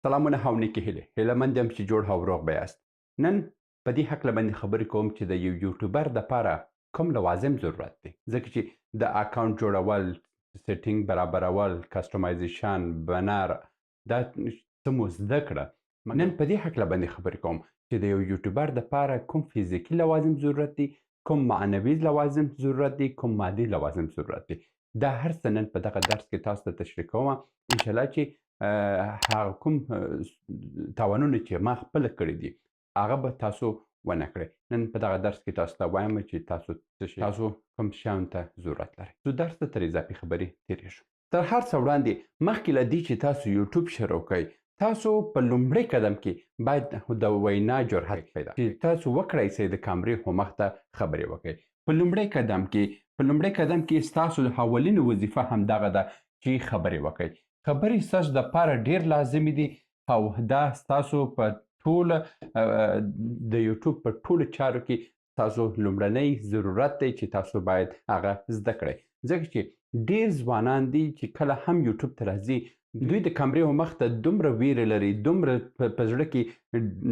سلامونه او نیکې هیلې هیله یم چې جوړ او روغ به یاست. نن په دې هکله باندې خبرې کوم چې د یو یوټیوبر دپاره کوم لوازم ضرورت دی، ځکه چې د اکاونټ جوړول، سیټینګ برابرول، کسټمایزیشن، بنر دا څه مو زده کړه. نن په دې هکله باندې خبرې کوم چې د یو یوټیوبر دپاره کوم فزیکي لوازم ضرورت دی، کوم معنوي لوازم ضرورت دی، کوم مادي لوازم ضرورت دی. دا هر څه نن په دغه درس کې تاسو ته تشریح کوم، انشاءالله چې هغه کوم تاوانونه چې ما خپله کړي دي هغه به تاسو ونه کړئ. نن په دغه درس کې تاسو ته وایم چې تاسو کوم شیانو ته ضرورت لرئ. زه درس ته تر اضافي خبرې تېرېږم. تر هر څه وړاندې مخکې له دې چې تاسو یوټیوب شروع کړئ، تاسو په لومړي قدم کې باید د وینا جرأت پیدا کړئ چې تاسو وکړئ چې د کامرې مخ ته خبرې وکړئ. په لومړي قدم کې ستاسو اولینه وظیفه همدغه ده چې خبرې وکړئ. خبرې ستاسو دپاره ډېر لازمي دي او دا ستاسو په ټوله د یوټیوب په ټولو چارو کې ستاسو لومړنی ضرورت دی چې تاسو باید هغه زده کړئ. ځکه چې ډېر ځوانان دي چې کله هم یوټیوب ته راځي، دوی د کامرې مخ ته دومره ویرې لري، دومره په زړه کې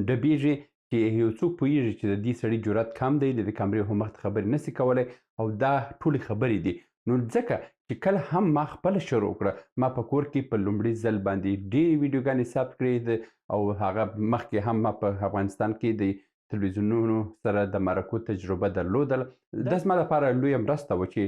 ډبیږي چې یو څوک پوهېږي چې د دې سړي جرأت کم دی، د کامرې مخ ته خبرې نسي کولی او دا ټولې خبرې دي. نو ځکه چې کله هم ما خپله شروع کړه، ما په کور کې په لومړي ځل باندې ډېرې ویډیوګانې ثبت کړې او هغه مخکې هم ما په افغانستان کې د تلویزیونونو سره د مرکو تجربه درلودل. دا زما لپاره لویه مرسته وه چې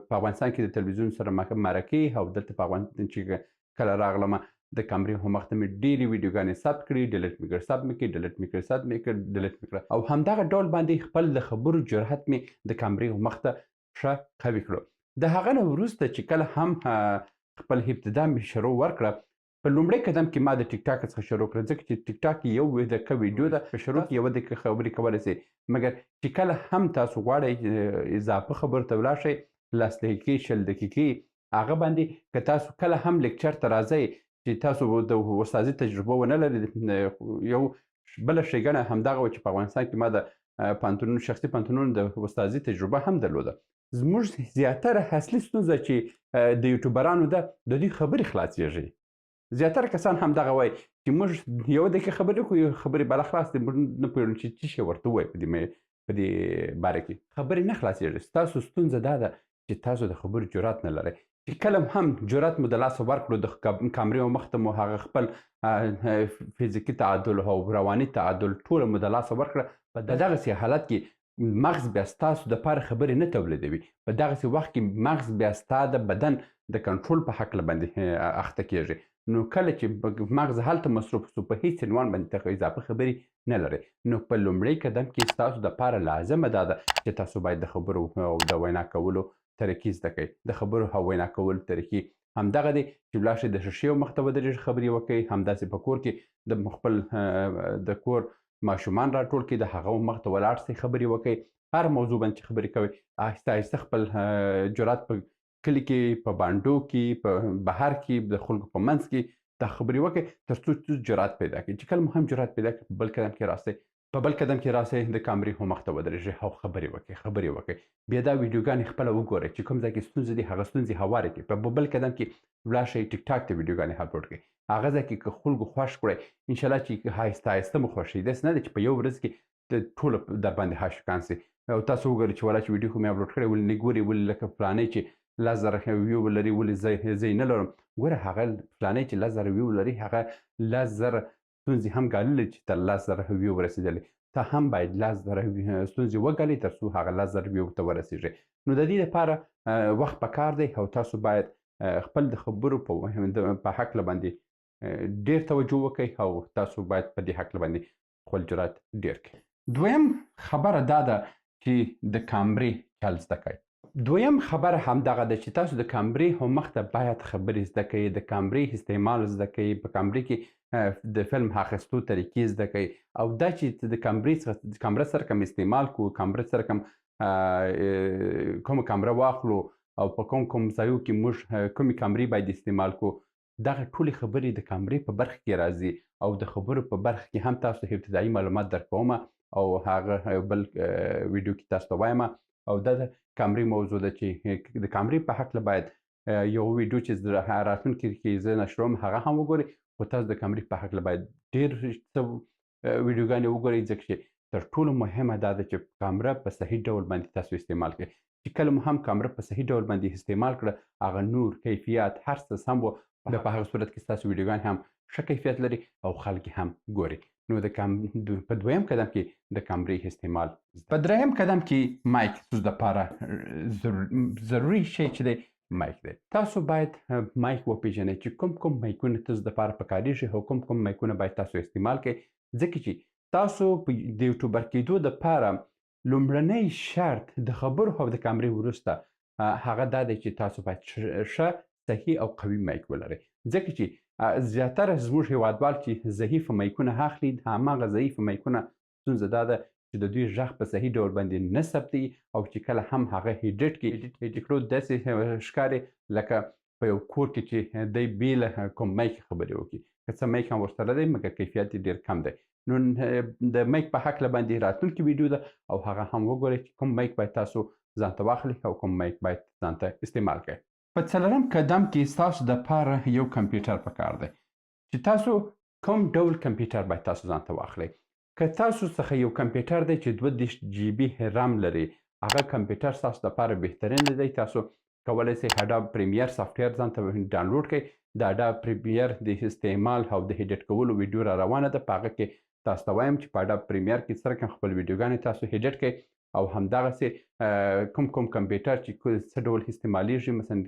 په افغانستان کې د تلویزیون سره مرکې او دلته په افغانستان چې کله راغلم د کامرې مخ ته مې ډېرې ویډیوګانې ثبت کړي، ډیلیټ مې کړ، ثبت مې کړي، ډیلیټ مې کړ، ثبت مې کړ، ډیلیټ مې کړه او همدغه ډول باندې خپل د خبرو جرأت مې د کامرې مخ ته ښه قوي کړو. د هغه نه وروسته چې کله هم خپل ابتدا مې شروع ورکړه، په لومړي قدم کې ما د ټیک ټاک څخه شروع کړه، ځکه چې ټیک ټاک یو دقیقه ویډیو ده، په شروع کې یوه دقیقه خبرې کولی سئ، مګر چې کله هم تاسو غواړئ اضافه خبرو ته ولاړ شئ، 10 دقیقې 20 دقیقې هغه باندې که تاسو کله هم لیکچر ته راځئ چې تاسو د استادي تجربه ونه لرئ، یو بله ښېګڼه همدغه وه چې په افغانستان کې ما د شخصي پوهنتونونو د استادي تجربه هم درلوده. زموږ زیاتره اصلي ستونزه چې د یوټیوبرانو ده، د دوی خبرې خلاصېږي. زیاتره کسان همدغه وایي چې موږ یوه دقیقه خبرې وکړو، خبرې بله خلاص دي، موږ نه پوهېږو چې څه شی ورته ووایو په دې باره کې. خبرې نه خلاصېږي. ستاسو ستونزه دا ده چې تاسو د خبرو جرأت نه لرئ. چې کله هم جرأت مو د لاسه ورکړو، د کامرې مخ ته مو هغه خپل فزیکي تعادل او رواني تعادل ټوله مو د لاسه ورکړه، په دغسې حالت کې مغز بیا ستاسو دپاره خبرې نه تولیدوي. په دغسې وخت کې مغز بیا ستا د بدن د کنټرول په هکله باندې اخته کېږي. نو کله چې مغز هلته مصروف سو، په هیڅ عنوان باندې اضافه خبرې نه لرئ. نو په لومړي قدم کې ستاسو دپاره لازمه دا ده چې تاسو باید د خبرو او د وینا کولو طریقې زده کړئ. د خبرو او وینا کولو طریقې همدغه دی چې ولاړ شئ د ښیښې مخ ته ودرېږئ، خبرې وکړئ. همداسې په کور کې د خپل د کور ماشومان راټول کړئ، د هغه مخ ته ولاړ شئ، خبرې وکړئ. هر موضوع باندې چې خبرې کوئ، آهسته آهسته خپل جرأت په کلي کې، په بانډو کې، په بهر کې، د خلکو په منځ کې دا خبرې وکړئ تر څو جرأت پیدا کړئ. چې کله مو هم جرأت پیدا کړئ، په بل قدم کې راسئ. په بل قدم کې راسئ، د کامرې مخ ته ودرېږئ او خبرې وکړئ. بیا دا ویډیوګانې خپله وګورئ چې کوم ځای کې ستونزې دي، هغه ستونزې هوارې کړئ. په بل قدم کې ولاړ شئ، ټیک ټاک ته ویډیوګانې اپلوډ کړئ. هغه ځای کې که خلکو خوښ کړئ، انشاءالله چې آهسته آهسته مو خوښوي. داسې نه ده چې په یو ورځ کې ټوله در باندې عاشقان سي او تاسو وګورئ چې والله چې ویډیو خو مې اپلوډ کړی، ولې نه ګورئ، ولې لکه فلانی چې 10,000 ویو لري، ولې زه یې نه لرم. ګوره هغه فلانی چې 10,000 ویو لري، هغه 10,000 ستونزې هم ګاللې چې تر 10,000 ویو ورسېدلې. ته هم باید 10,000 ستونزې وګالې تر څو هغه 10,000 ویو ته ورسېږې. نو د دې لپاره وخت پکار دی او تاسو باید خپل د خبرو په هکله باندې ډېر توجه وکړئ او تاسو باید په دې هکله باندې خپل جرأت ډېر کړئ. دویم خبره دا ده چې د کامرې چل زده کړئ. دویم خبره همدغه ده چې تاسو د کامرې مخ ته باید خبرې زده کړئ، د کامرې استعمال زده کړئ، په کامرې کې د فلم اخیستو طریقې زده کړئ او دا چې د کامره سره کوم استعمال کوو، کامره سره کومه کامره واخلو او په کوم ځایو کې موږ کومې کامرې باید استعمال کوو، دغه ټولې خبرې د کامرې په برخه کې راځي او د خبرو په برخه کې هم تاسو ته ابتدایي معلومات درکوم او هغه بل ویډیو کې تاسو ته وایم او دا د کامرې موضوع ده چې د کامرې په هکله باید یو ویډیو چې راتلونکي کې زه نشروم هغه هم وګورئ خو تاسو د کامرې په هکله باید ډېر څه ویډیوګانې وګورئ ځکه چې تر ټولو مهمه دا ده چې کامره په صحیح ډول باندې تاسو استعمال کړئ. چې کله مو هم کامره په صحیح ډول باندې استعمال کړه هغه نور کیفیت هر څه سم و بیا په هغه صورت کې ستاسو ویډیوګانې هم ښه کیفیت لري او خلک یې هم ګوري. نو په دویم قدم کې د کامرې استعمال. په دریم قدم کې مایک ستاسو دپاره ضروري شی چې دی مایک دی. تاسو باید مایک وپېژنئ چې کوم مایکونه تاسو دپاره پکارېږي او کوم مایکونه باید تاسو استعمال کړئ ځکه چې تاسو د یوټیوبر کېدو دپاره لومړنی شرط د خبرو او د کامرې وروسته هغه دا دی چې تاسو باید ښه صحیح او قوي مایک ولرئ ځکه چې زیاتره زموږ هېوادوال چې ضعیفه مایکونه اخلي هماغه ضعیفه مایکونه ستونزه دا ده چې د دوی غږ په صحیح ډول باندې نه ثبتوي او چې کله هم هغه ایډیټ کړو داسې ښکاري لکه په یو کور کې چې دی بې له کوم مایک خبرې وکړي که څه مایک هم ورسره دی مګر کیفیت یې ډېر کم دی. نو د مایک په هکله باندې راتلونکې ویډیو ده او هغه هم وګورئ چې کوم مایک باید تاسو ځان ته واخلئ او کوم مایک باید ځان ته استعمال کړئ. په څلورم قدم کې ستاسو دپاره یو کمپیوټر پکار دی چې تاسو کوم ډول کمپیوټر باید تاسو ځان ته واخلئ. که تاسو څخه یو کمپیوټر دی چې 32 جی بي رام لري هغه کمپیوټر ستاسو دپاره بهترین دی. تاسو کولی شئ اډاب پریمیر سافټویر ځان ته ډاونلوډ کړئ. د اډاب پریمیر د استعمال او د ایډیټ کولو ویډیو را روانه ده په هغه کې تاسو ته وایم چې په اډاب پریمیر کې څرنګه خپل ویډیوګانې تاسو ایډیټ کړئ او همدغسې کوم کمپیوټر چې څه ډول استعمالیږي مثلا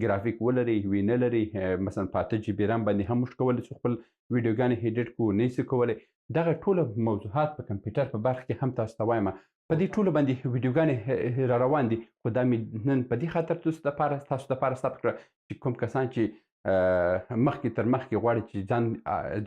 ګرافیک ولري وی نه لري مثلا په 8 جی بي رام باندې هم موږ کولی شو خپل ویډیوګانې ایډیټ کړو نه شو کولی. دغه ټوله موضوعات په کمپیوټر په برخه کې هم تاسو ته وایم په دې ټولو باندې ویډیوګانې را روان دي خو دا مې نن په دې خاطر تاسو دپاره ثبت کړه چې کوم کسان چې مخکې تر مخکې غواړي چې ځان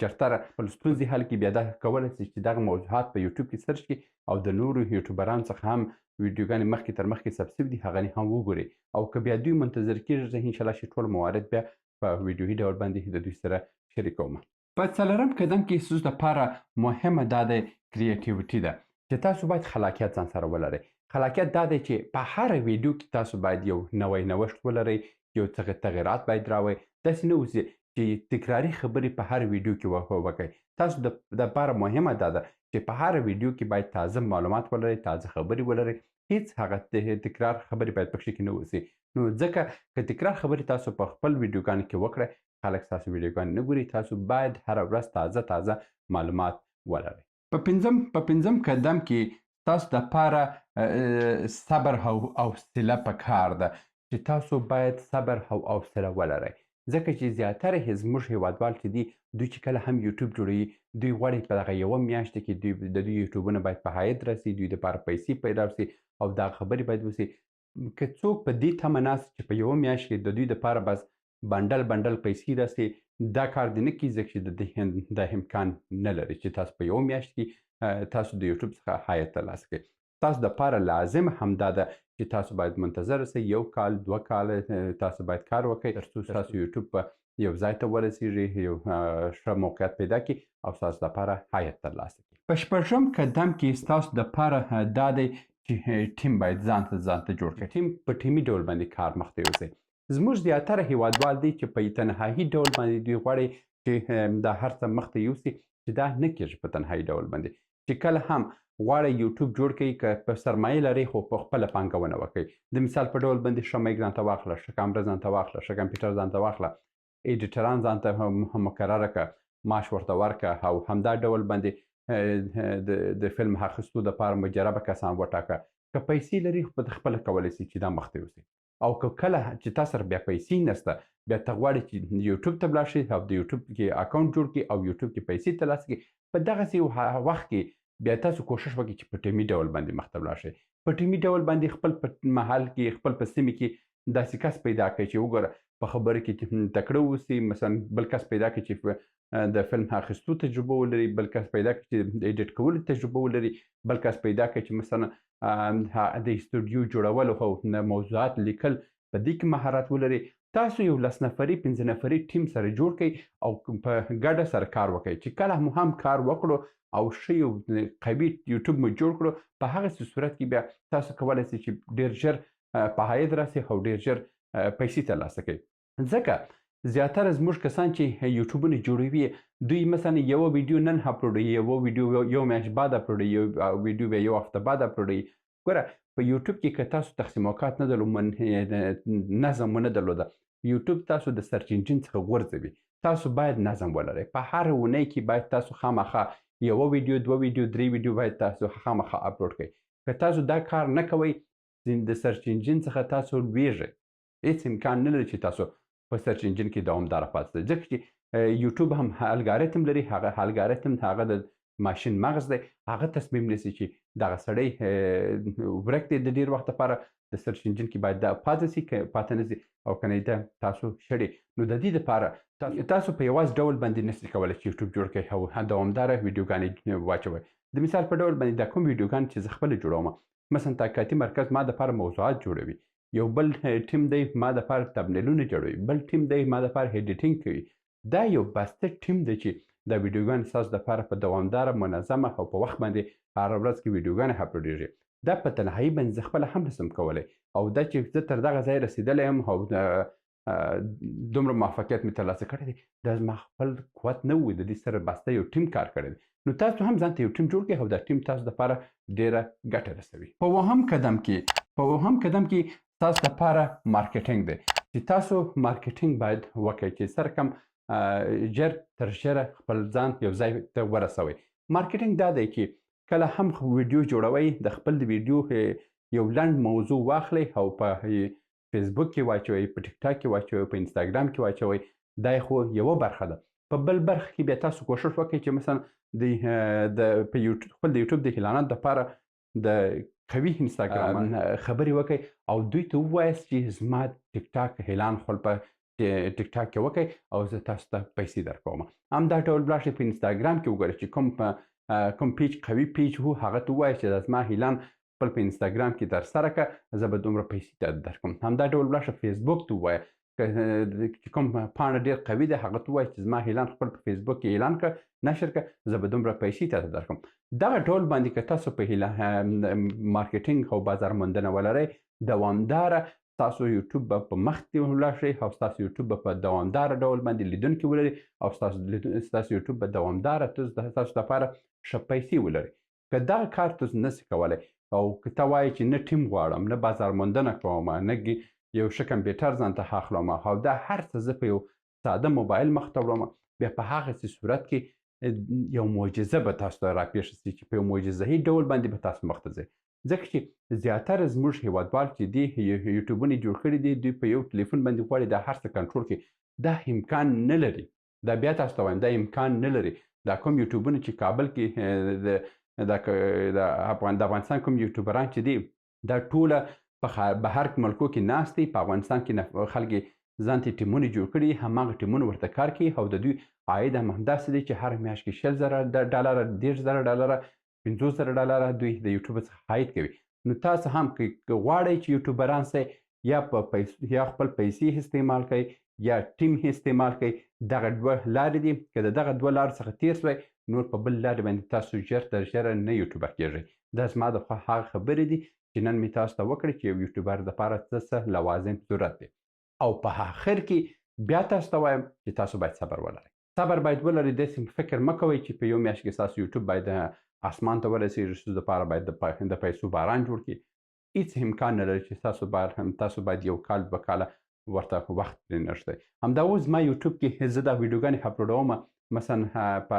جرتره خپل ستونزې حل کړي بیا دا کولی شي چې دغه موضوعات په یوټیوب کې سرچ کړي او د نورو یوټیوبرانو څخه هم ویډیوګانې مخکې تر مخکې ثبت شوي دي هغه هم وګورئ او که بیا دوی منتظر کېږي زه انشاءالله چې ټول موارد بیا په ویډیویي ډول باندې د دوی سره شریکوم. په څلورم قدم کې ستاسو دپاره مهمه دا دی کریټیویټي ده چې تاسو باید خلاقیت ځان سره ولرئ. خلاقیت دا دی چې په هره ویډیو کې تاسو باید یو نوی نوښت ولرئ یو څه تغیرات باید راوئ. داسې نه اوسي چې تکراري خبرې په هر ویډیو کې وکړئ. تاسو دپاره مهمه دا ده چې په هر ویډیو کې باید تازه معلومات ولرئ تازه خبرې ولرئ. هیڅ هغه تکرار خبرې باید پکښې کې نه اوسي. نو ځکه که تکرار خبرې تاسو په خپل ویډیوګانو کې وکړئ خلک ستاسو ویډیوګانې نه ګوري. تاسو باید هره ورځ تازه معلومات ولرئ. په پنځم قدم کې تاسو دپاره صبر او حوصله پکار ده چې تاسو باید صبر او حوصله ولرئ ځکه چې زیاتره زموږ هېوادوال چې دي دوی چې کله هم یوټیوب جوړوي دوی غواړي په دغه یوه میاشت کې د دوی یوټیوبونه باید په عاید رسي دوی دپاره پیسې پیدا شي او دغه خبرې باید وسي. که څوک په دې تمه ناست چې په یوه میاشت کې د دوی دپاره بس بنډل پیسې راسي دا کار دې نه کیږي ځکه چې دا امکان نه لري چې تاسو په یوه میاشت کې تاسو د یوټیوب څخه عاید ترلاسه کړئ. تاسو دپاره لازم همدا ده چې تاسو باید منتظر اوسئ 1 کال 2 کاله تاسو باید کار وکړئ تر څو ستاسو یوټیوب په یو ځای ته ورسیږي یو ښه موقعیت پیدا کړي او ستاسو دپاره عاید ترلاسه کړي. په شپږم قدم کې ستاسو دپاره دا دی چې ټیم باید ځان ته جوړ کړئ. ټیم په ټیمي ډول باندې کار مخته یوسئ. زموږ زیاتره هېوادوال دي چې په تنهایي ډول باندې دوی غواړي چې دا هر څه مخته یوسي چې دا نه کېږي په تنهایي ډول باندې. چې کله هم غواړئ یوټیوب جوړ کړئ که په سرمایه لرئ خو په خپله پانګونه وکړئ. د مثال په ډول باندې ښه مایک ځان ته واخله ښه کامره ځان ته واخله ښه کمپیوټر ځان ته واخله ایډیټران ځان ته مقرره کړه معاش ورته ورکړه او همدا ډول باندې د فلم اخیستو دپاره مجربه کسان وټاکه. که پیسې لري خپله کولی شي چې دا مخته یوسي او که کله چې تا سره بیا پیسې نشته بیا ته غواړې چې یوټیوب ته ولاړ شې او د یوټیوب کې اکاونټ جوړ کړي او یوټیوب کې پیسې ترلاسه کړي په دغسې وخت کې بیا تاسو کوشش وکړئ چې په ټیمي ډول باندې مخته ولاړ شئ. په ټیمي ډول باندې خپل په محل کې خپل په سیمې کې داسې کس پیدا کړئ چې وګوره په خبرو کې تکړه اوسي. مثلا بل کس پیدا کړئ چې د فلم اخیستو تجربه ولري بل کس پیدا کړئ چې د ایډیټ کولو تجربه ولري بل کس پیدا کړئ چې مثلا د استودیو جوړولو او موضوعات لیکل په دې کې مهارت ولري. تاسو یو 10 نفري 15 نفري ټیم سره جوړ کړئ او په ګډه سره کار وکړئ. چې کله مو هم کار وکړو او ښه یو قوي یوټیوب مو جوړ کړو په هغسې صورت کې بیا تاسو کولی شئ چې ډېر ژر په عاید راسئ او ډېر ژر پیسې ترلاسه کړئ. ځکه زیاتره زموږ کسان چې یوټیوبونه جوړوي دوی مثلا یو ویډیو نن اپلوډوي یو ویډیو یو میاشت بعد اپلوډوي یو ویډیو به یو هفته بعد اپلوډوي. ګوره په یوټیوب کې که تاسو تقسیم اوقات نه درلود نظم ونه درلوده یوټیوب تاسو د سرچ انجن څخه غورځوي. تاسو باید نظم ولرئ. په هر اونۍ کې باید تاسو خامخا یو ویډیو دوه ویډیو درې ویډیو باید تاسو خامخا اپلوډ کړئ. که تاسو دا کار نه کوئ د سرچ انجن څخه تاسو لویږئ. هیڅ امکان نه لري چې تاسو په سرچ انجن کې دوامداره پاتې شئ ځکه چې یوټیوب هم الګاریتم لري. هغه الګاریتم هغه د ماشین مغز دی. هغه تصمیم نیسي چې دغه سړی ورک دی د ډېر وخت لپاره د سرچ انجن کې باید دا پاتې سي که پاتې نه سي او که نه دا تاسو شړي. نو د دې دپاره تاسو په یوازې ډول باندې نسئ کولی چې یوټیوب جوړ کړئ او دوامداره ویډیوګانې واچوئ. د مثال په ډول باندې دا کوم ویډیوګانې چې زه خپله جوړوم مثلا تحقیقاتي مرکز ما دپاره موضوعات جوړوي. یو بل ټیم دی ما دپاره تمنیلونه جوړوي. بل ټیم دی ما دپاره ایډیټینګ کوي. دا یو بسته ټیم دی چې دا ویډیوګانې ستاسو دپاره په دوامداره منظمه او په وخت باندې هره ورځ کې ویډیوګانې اپلوډېږي. دا په تنهایي باندې زه خپله هم نسم کولی او دا چې زه تر دغه ځای رسېدلی یم او دومره موفقیت مې ترلاسه کړی دی دا زما خپل قوت نه و. د دې سره بسته یو ټیم کار کړی دی. نو تاسو هم ځان ته یو ټیم جوړ کړئ او دا ټیم تاسو دپاره ډېره ګټه رسوي. په اووم قدم کې تاسو دپاره مارکیټینګ دی چې تاسو مارکیټینګ باید وکړئ چې سر کم ژر تر ژره خپل ځان یو ځای ته ورسوئ. مارکیټینګ دا دی چې کله هم ویډیو جوړوئ د خپل د ویډیو یو لنډ موضوع واخلئ او په فیسبوک کې واچوئ، په ټیک ټاک کې واچوئ، په انستاګرام کې واچوئ. دا خو یوه برخه ده. په بل برخه کې بیا تاسو کوښښ وکړئ چې مثلا د په خپل د یوټیوب د اعلاناتو دپاره د قوي انستاګرام خبرې وکړئ او دوی ته ووایاست چې زما ټیک ټاک اعلان خپل په ټیک ټاک کې وکړئ او زه تاسو ته پیسې درکوم. همدا ډول ولاړ شئ په انستاګرام کې وګورئ چې کوم پیج قوي پیج وو هغه ته ووایاست چې دا زما اعلان خپل په انستاګرام کې ترسره کړه زه به دومره پیسې درکوم. همدا ډول ولاړ شه فیسبوک ته ووایه چې کوم پاڼه ډېر قوي ده هغه ته ووایه چې زما اعلان خپل په فیسبوک کې اعلان کړه نشر کړه زه به دومره پیسې تاته درکوم. دغه ډول باندې که تاسو په مارکیټینګ او بازار موندنه ولرئ دوامداره ستاسو یوټیوب به په مخ کې ولاړ شئ او ستاسو یوټیوب به په دوامداره ډول باندې لیدونکي ولري او ستاسو یوټیوب به دوامداره ستاسو لپاره ښه پیسې ولري. که دغه کار تاسو نسئ کولی او که ته وایې چې نه ټیم غواړم نه بازار موندنه کوم نه یو ښه کمپیوټر ځان ته اخلم او دا هر څه زه په یو ساده موبایل مخ ته وړم بیا په هغسې صورت کې یو معجزه به تاسو ته راپېښه سي چې په یو معجزهي ډول باندې به تاسو مخ ته ځئ. ځکه چې زیاتره زموږ هېوادوال چې دي یوټیوبونه جوړ کړي دي دوی په یو ټلیفون باندې غواړي دا هر څه کنټرول کړي. دا امکان نه لري. دا بیا تاسو ته وایم دا امکان نه لري. دا کوم یوټیوبونه چې کابل کې د افغانستان کوم یوټیوبران چې دي دا ټوله په بهر ملکو کې ناست دي. په افغانستان کې خلک ځان ته ټیمونه جوړ کړي هماغه ټیمونه ورته کار کوي او د دوی عاید هم همداسې دی چې هره میاشت کې 20,000 ډالره 10,000 ډالره 50,000 ډالره دوی د یوټیوب څخه عاید کوي. نو تاسو هم که غواړئ چې یوټیوبران سئ یا خپل پیسې استعمال کوئ یا ټیم استعمال کوئ دغه دوه لارې دي. که د دغه دوه لارو څخه تېر سوئ نور په بل لارې باندې تاسو ژر تر ژره نه یوټیوبر کېږئ. دا زما د خوا هغه خبرې دي چې نن مې تاسو ته وکړې چې یو یوټیوبر دپاره څه لوازم ضرورت دی. او په آخر کې بیا تاسو ته وایم چې تاسو باید صبر ولرئ. صبر باید ولرئ. داسې فکر مه کوئ چې په یو میاشت کې ستاسو یوټیوب باید اسمان ته ورسېږي ستاسو دپاره باید د پیسو باران جوړ کړي. هېڅ امکان نه لري چې تاسو باید یو کال دوه کاله ورته وخت پرې نږدی. همدا اوس زما یوټیوب کې زه دا ویډیوګانې اپلوډوم مثلا په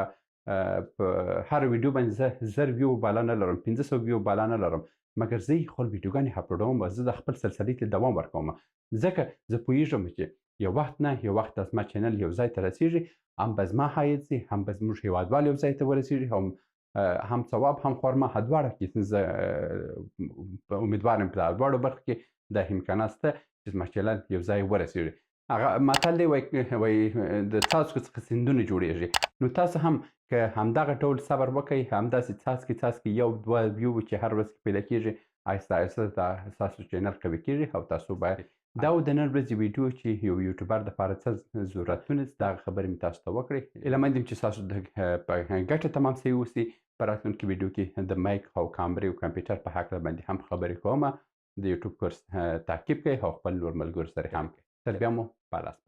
هر ویډیو باندې زه 1000 ویو بالا نه لرم 500 ویو بالا نه لرم مګر زه یې خپل ویډیوګانې اپلوډوم او زه د خپل سلسلې ته دوام ورکوم ځکه زه پوهېږم چې یو وخت نه یو وخت زما چینل یو ځای ته رسېږي هم به زما عاید سي هم به زموږ هېوادوال یو ځای ته ورسېږي هم ثواب هم خورما دواړه کې زه امیدوار یم په دواړو برخو کې دا امکانات شته چې زما چینل یو ځای ورسېږي. هغه متل دی وایي د څاڅکو څخه سیندونه جوړېږي. نو تاسو هم که همدغه ډول صبر وکئ همداسې څاڅکي یو دوه ویو چې هر ورځ کې پیدا کېږي آهسته آهسته ستاسو چینل قوي کېږي او تاسو باید دا د نن ورځې ویډیو چې یو یوټیوبر دپاره څه ضرورتونه دي دغه خبرې مې تاسو ته وکړې. هیله مند یم چې ستاسو په ګټه تمام سوي اوسي. په راتلونکي ویډیو کې د مایک او کامرې او کمپیوټر په هکله باندې هم خبرې کوم. د یوټیوب کورس تعقیب کړئ او خپل نور ملګرو سره هم کړئ. تر بیا مو په لاس.